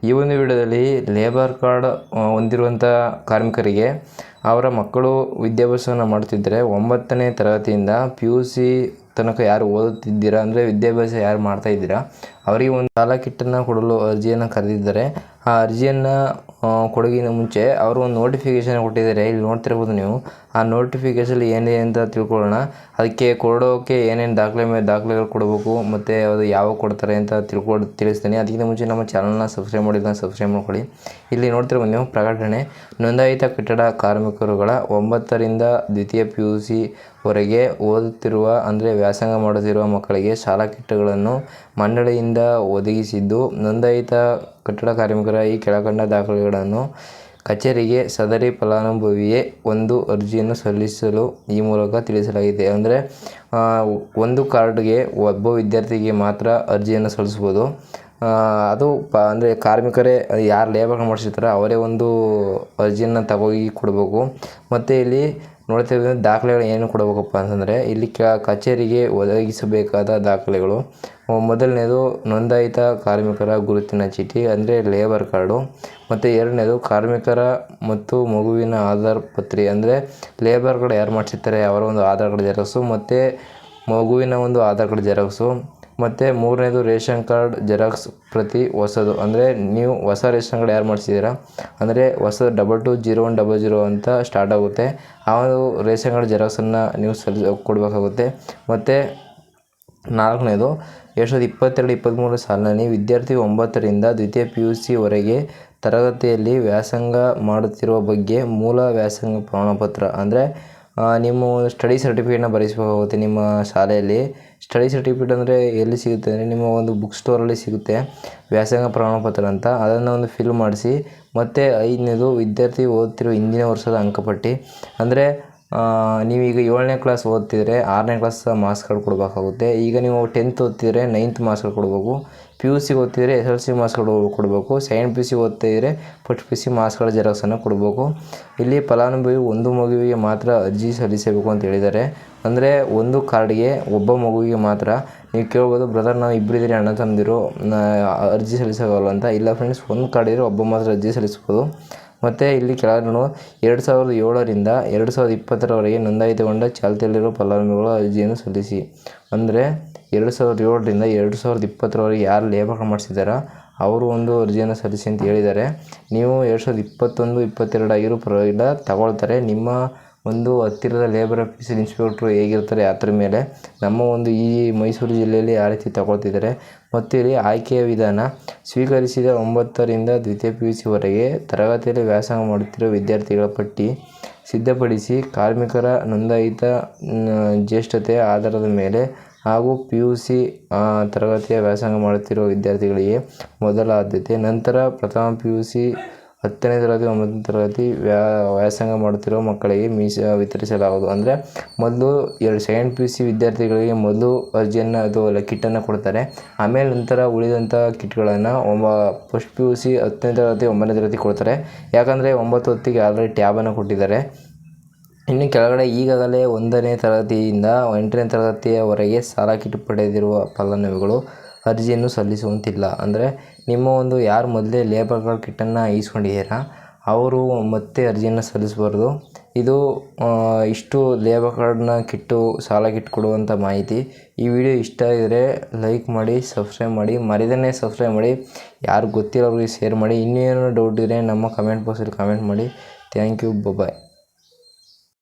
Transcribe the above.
ಈ ಒಂದು ವಿಡಿಯೋದಲ್ಲಿ ಲೇಬರ್ ಕಾರ್ಡ್ ಹೊಂದಿರುವಂಥ ಕಾರ್ಮಿಕರಿಗೆ ಅವರ ಮಕ್ಕಳು ವಿದ್ಯಾಭ್ಯಾಸವನ್ನು ಮಾಡುತ್ತಿದ್ದರೆ 9ನೇ ತರಗತಿಯಿಂದ PUC ತನಕ ಯಾರು ಓದುತ್ತಿದ್ದೀರಾ ಅಂದರೆ ವಿದ್ಯಾಭ್ಯಾಸ ಯಾರು ಮಾಡ್ತಾ ಇದ್ದೀರಾ ಅವರಿಗೆ ಒಂದು ಶಾಲಾ ಕಿಟ್ಟನ್ನು ಕೊಡಲು ಅರ್ಜಿಯನ್ನು ಕರೆದಿದ್ದಾರೆ. ಆ ಅರ್ಜಿಯನ್ನು ಕೊಡೋಕ್ಕಿಂತ ಮುಂಚೆ ಅವರು ಒಂದು ನೋಟಿಫಿಕೇಷನ್ ಕೊಟ್ಟಿದ್ದಾರೆ. ಇಲ್ಲಿ ನೋಡ್ತಿರ್ಬೋದು ನೀವು. ಆ ನೋಟಿಫಿಕೇಷನ್ ಏನಿದೆ ಅಂತ ತಿಳ್ಕೊಳ್ಳೋಣ. ಅದಕ್ಕೆ ಕೊಡೋಕ್ಕೆ ಏನೇನು ದಾಖಲೆಗಳು ಕೊಡಬೇಕು ಮತ್ತು ಅದು ಯಾವಾಗ ಕೊಡ್ತಾರೆ ಅಂತ ತಿಳಿಸ್ತೀನಿ. ಅದಕ್ಕಿಂತ ಮುಂಚೆ ನಮ್ಮ ಚಾನಲ್ನ ಸಬ್ಸ್ಕ್ರೈಬ್ ಮಾಡಿಲ್ಲ, ಸಬ್ಸ್ಕ್ರೈಬ್ ಮಾಡ್ಕೊಳ್ಳಿ. ಇಲ್ಲಿ ನೋಡ್ತಿರ್ಬೋದು ನೀವು, ಪ್ರಕಟಣೆ ನೋಂದಾಯಿತ ಕಟ್ಟಡ ಕಾರ್ಮಿಕರುಗಳ 9ರಿಂದ ದ್ವಿತೀಯ PUC ವರೆಗೆ ಓದುತ್ತಿರುವ ಅಂದರೆ ವ್ಯಾಸಂಗ ಮಾಡುತ್ತಿರುವ ಮಕ್ಕಳಿಗೆ ಶಾಲಾ ಕಿಟ್ಗಳನ್ನು ಮಂಡಳಿಯಿಂದ ಒದಗಿಸಿದ್ದು, ನೋಂದಾಯಿತ ಕಟ್ಟಡ ಕಾರ್ಮಿಕರ ಈ ಕೆಳಕಂಡ ದಾಖಲೆಗಳನ್ನು ಕಚೇರಿಗೆ ಸದರಿ ಫಲಾನುಭವಿಯೇ ಒಂದು ಅರ್ಜಿಯನ್ನು ಸಲ್ಲಿಸಲು ಈ ಮೂಲಕ ತಿಳಿಸಲಾಗಿದೆ. ಅಂದರೆ ಒಂದು ಕಾರ್ಡ್ಗೆ ಒಬ್ಬ ವಿದ್ಯಾರ್ಥಿಗೆ ಮಾತ್ರ ಅರ್ಜಿಯನ್ನು ಸಲ್ಲಿಸ್ಬೋದು. ಅದು ಅಂದರೆ ಕಾರ್ಮಿಕರೇ ಯಾರು ಲೇಬರ್ ಮಾಡಿಸಿರ್ತಾರೆ ಅವರೇ ಒಂದು ಅರ್ಜಿಯನ್ನು ತಗೋಗಿ ಕೊಡಬೇಕು. ಮತ್ತು ಇಲ್ಲಿ ನೋಡ್ತಿದ್ರೆ ದಾಖಲೆಗಳು ಏನು ಕೊಡಬೇಕಪ್ಪ ಅಂತಂದರೆ, ಇಲ್ಲಿ ಕಚೇರಿಗೆ ಒದಗಿಸಬೇಕಾದ ದಾಖಲೆಗಳು ಮೊದಲನೇದು ನೋಂದಾಯಿತ ಕಾರ್ಮಿಕರ ಗುರುತಿನ ಚೀಟಿ ಅಂದರೆ ಲೇಬರ್ ಕಾರ್ಡು. ಮತ್ತು ಎರಡನೇದು ಕಾರ್ಮಿಕರ ಮತ್ತು ಮಗುವಿನ ಆಧಾರ್ ಪತ್ರಿ ಅಂದರೆ ಲೇಬರ್ ಕಾರ್ಡ್ ಯಾರು ಮಾಡಿಸಿರ್ತಾರೆ ಅವರ ಒಂದು ಆಧಾರ್ ಕಾರ್ಡ್ ಜೆರಾಕ್ಸು ಮತ್ತು ಮಗುವಿನ ಒಂದು ಆಧಾರ್ ಕಾರ್ಡ್ ಜೆರಾಕ್ಸು. ಮತ್ತು ಮೂರನೇದು ರೇಷನ್ ಕಾರ್ಡ್ ಜೆರಾಕ್ಸ್ ಪ್ರತಿ ಹೊಸದು ಅಂದರೆ ನೀವು ಹೊಸ ರೇಷನ್ ಕಾರ್ಡ್ ಯಾರು ಮಾಡಿಸಿದ್ದೀರಾ ಅಂದರೆ ಹೊಸ 220100 ಅಂತ ಸ್ಟಾರ್ಟ್ ಆಗುತ್ತೆ. ಆ ಒಂದು ರೇಷನ್ ಕಾರ್ಡ್ ಜೆರಾಕ್ಸನ್ನು ನೀವು ಕೊಡಬೇಕಾಗುತ್ತೆ. ಮತ್ತು ನಾಲ್ಕನೇದು 2022-23 ಸಾಲಿನಲ್ಲಿ ವಿದ್ಯಾರ್ಥಿ 9ರಿಂದ ದ್ವಿತೀಯ PUC ವರೆಗೆ ತರಗತಿಯಲ್ಲಿ ವ್ಯಾಸಂಗ ಮಾಡುತ್ತಿರುವ ಬಗ್ಗೆ ಮೂಲ ವ್ಯಾಸಂಗ ಪ್ರಮಾಣಪತ್ರ ಅಂದರೆ ನಿಮ್ಮ ಒಂದು ಸ್ಟಡಿ ಸರ್ಟಿಫಿಕೇಟ್ನ ಬರೆಸಬೇಕಾಗುತ್ತೆ. ನಿಮ್ಮ ಶಾಲೆಯಲ್ಲಿ ಸ್ಟಡಿ ಸರ್ಟಿಫಿಕೇಟ್ ಅಂದರೆ ಎಲ್ಲಿ ಸಿಗುತ್ತೆ ಅಂದರೆ ನಿಮ್ಮ ಒಂದು ಬುಕ್ ಸ್ಟೋರಲ್ಲಿ ಸಿಗುತ್ತೆ, ವ್ಯಾಸಂಗ ಪ್ರಮಾಣಪತ್ರ ಅಂತ. ಅದನ್ನು ಒಂದು ಫಿಲ್ ಮಾಡಿಸಿ. ಮತ್ತು 5ನೇದು ವಿದ್ಯಾರ್ಥಿ ಓದುತ್ತಿರುವ ಹಿಂದಿನ ವರ್ಷದ ಅಂಕಪಟ್ಟಿ ಅಂದರೆ ನೀವೀಗ 7ನೇ ಕ್ಲಾಸ್ ಓದ್ತಿದ್ರೆ 6ನೇ ಕ್ಲಾಸ್ ಮಾರ್ಕ್ಸ್ ಕಾರ್ಡ್ ಕೊಡಬೇಕಾಗುತ್ತೆ. ಈಗ ನೀವು 10th ಓದ್ತಿದ್ರೆ 9th ಮಾರ್ಕ್ಸ್ ಕಾರ್ಡ್ ಕೊಡಬೇಕು. PUC ಓದ್ತಿದ್ರೆ SLC ಮಾರ್ಕ್ಸ್ ಕಾರ್ಡ್ ಕೊಡಬೇಕು. ಸೆಕೆಂಡ್ PUC ಓದ್ತಿದ್ರೆ ಫಸ್ಟ್ PUC ಮಾರ್ಕ್ಸ್ ಕಾರ್ಡ್ ಜೆರಾಕ್ಸನ್ನು ಕೊಡಬೇಕು. ಇಲ್ಲಿ ಫಲಾನುಭವಿ ಒಂದು ಮಗುವಿಗೆ ಮಾತ್ರ ಅರ್ಜಿ ಸಲ್ಲಿಸಬೇಕು ಅಂತ ಹೇಳಿದ್ದಾರೆ. ಅಂದರೆ ಒಂದು ಕಾರ್ಡ್ಗೆ ಒಬ್ಬ ಮಗುವಿಗೆ ಮಾತ್ರ. ನೀವು ಕೇಳ್ಬೋದು, ಬ್ರದರ್ ನಾವು ಇಬ್ಬರಿದ್ದೀರಿ ಅಣ್ಣ ತಮ್ಮಂದಿರು ಅರ್ಜಿ ಸಲ್ಲಿಸೋಲ್ಲ ಅಂತ. ಇಲ್ಲ ಫ್ರೆಂಡ್ಸ್, ಒಂದು ಕಾರ್ಡ್ ಇದ್ದರೆ ಒಬ್ಬ ಮಾತ್ರ ಅರ್ಜಿ ಸಲ್ಲಿಸ್ಬೋದು. ಮತ್ತು ಇಲ್ಲಿ ಕೆಳಗಡೆ 2007ರಿಂದ 2020ರವರೆಗೆ ನೋಂದಾಯಿತಗೊಂಡ ಚಾಲ್ತಿಯಲ್ಲಿರುವ ಫಲಾನುಭವಿಗಳು ಅರ್ಜಿಯನ್ನು ಸಲ್ಲಿಸಿ. ಅಂದರೆ 2007ರಿಂದ 2020ರವರೆಗೆ ಯಾರು ಲೇಬರ್ ಮಾಡಿಸಿದಾರೋ ಅವರು ಒಂದು ಅರ್ಜಿಯನ್ನು ಸಲ್ಲಿಸಿ ಅಂತ ಹೇಳಿದ್ದಾರೆ. ನೀವು 2021-22 ಆಗಿರೋ ಪರವಾಗಿಲ್ಲ, ತಗೊಳ್ತಾರೆ. ನಿಮ್ಮ ಒಂದು ಹತ್ತಿರದ ಲೇಬರ್ ಆಫೀಸರ್ ಇನ್ಸ್ಪೆಕ್ಟ್ರು ಹೇಗಿರ್ತಾರೆ ಅದ್ರ ಮೇಲೆ. ನಮ್ಮ ಒಂದು ಈ ಮೈಸೂರು ಜಿಲ್ಲೆಯಲ್ಲಿ ಯಾವ ರೀತಿ ತಗೊಳ್ತಿದ್ದಾರೆ. ಮತ್ತು ಇಲ್ಲಿ ಆಯ್ಕೆಯ ವಿಧಾನ ಸ್ವೀಕರಿಸಿದ 9ರಿಂದ ದ್ವಿತೀಯ PUC ವರೆಗೆ ತರಗತಿಯಲ್ಲಿ ವ್ಯಾಸಂಗ ಮಾಡುತ್ತಿರುವ ವಿದ್ಯಾರ್ಥಿಗಳ ಪಟ್ಟಿ ಸಿದ್ಧಪಡಿಸಿ ಕಾರ್ಮಿಕರ ನೋಂದಾಯಿತ ಜ್ಯೇಷ್ಠತೆಯ ಆಧಾರದ ಮೇಲೆ ಹಾಗೂ PUC ತರಗತಿಯ ವ್ಯಾಸಂಗ ಮಾಡುತ್ತಿರುವ ವಿದ್ಯಾರ್ಥಿಗಳಿಗೆ ಮೊದಲ ಆದ್ಯತೆ, ನಂತರ ಪ್ರಥಮ PUC 10ನೇ ತರಗತಿ 9ನೇ ತರಗತಿ ವ್ಯಾಸಂಗ ಮಾಡುತ್ತಿರುವ ಮಕ್ಕಳಿಗೆ ವಿತರಿಸಲಾಗುವುದು. ಅಂದರೆ ಮೊದಲು ಸೆಕೆಂಡ್ PUC ವಿದ್ಯಾರ್ಥಿಗಳಿಗೆ ಮೊದಲು ಅರ್ಜಿಯನ್ನು ಕಿಟ್ಟನ್ನು ಕೊಡ್ತಾರೆ. ಆಮೇಲೆ ನಂತರ ಉಳಿದಂಥ ಕಿಟ್ಗಳನ್ನು ಫಸ್ಟ್ PUC 10ನೇ ತರಗತಿ 9ನೇ ತರಗತಿ ಕೊಡ್ತಾರೆ. ಯಾಕಂದರೆ 9 ಹೊತ್ತಿಗೆ ಆಲ್ರೆಡಿ ಟ್ಯಾಬನ್ನು ಕೊಟ್ಟಿದ್ದಾರೆ. ಇನ್ನು ಕೆಳಗಡೆ ಈಗಾಗಲೇ 1ನೇ ತರಗತಿಯಿಂದ 8ನೇ ತರಗತಿಯವರೆಗೆ ಶಾಲಾ ಕಿಟ್ ಪಡೆದಿರುವ ಫಲಾನುಭವಿಗಳು ಅರ್ಜಿಯನ್ನು ಸಲ್ಲಿಸುವಂತಿಲ್ಲ. ಅಂದರೆ ನಿಮ್ಮ ಒಂದು ಯಾರು ಮೊದಲೇ ಲೇಬರ್ ಕಾರ್ಡ್ ಕಿಟ್ಟನ್ನು ಈಸ್ಕೊಂಡಿದ್ದೀರಾ ಅವರು ಮತ್ತೆ ಅರ್ಜಿಯನ್ನು ಸಲ್ಲಿಸಬಾರ್ದು. ಇದು ಇಷ್ಟು ಲೇಬರ್ ಕಾರ್ಡ್ನ ಕಿಟ್ಟು ಶಾಲಾ ಕಿಟ್ ಕೊಡುವಂಥ ಮಾಹಿತಿ. ಈ ವಿಡಿಯೋ ಇಷ್ಟ ಆಗಿದರೆ ಲೈಕ್ ಮಾಡಿ, ಸಬ್ಸ್ಕ್ರೈಬ್ ಮಾಡಿ, ಮರಿದೇ ಸಬ್ಸ್ಕ್ರೈಬ್ ಮಾಡಿ. ಯಾರು ಗೊತ್ತಿರೋರಿಗೆ ಶೇರ್ ಮಾಡಿ. ಇನ್ನೇನು ಡೌಟ್ ಇದ್ದರೆ ನಮ್ಮ ಕಮೆಂಟ್ ಬಾಕ್ಸಲ್ಲಿ ಕಮೆಂಟ್ ಮಾಡಿ. Thank you, bye.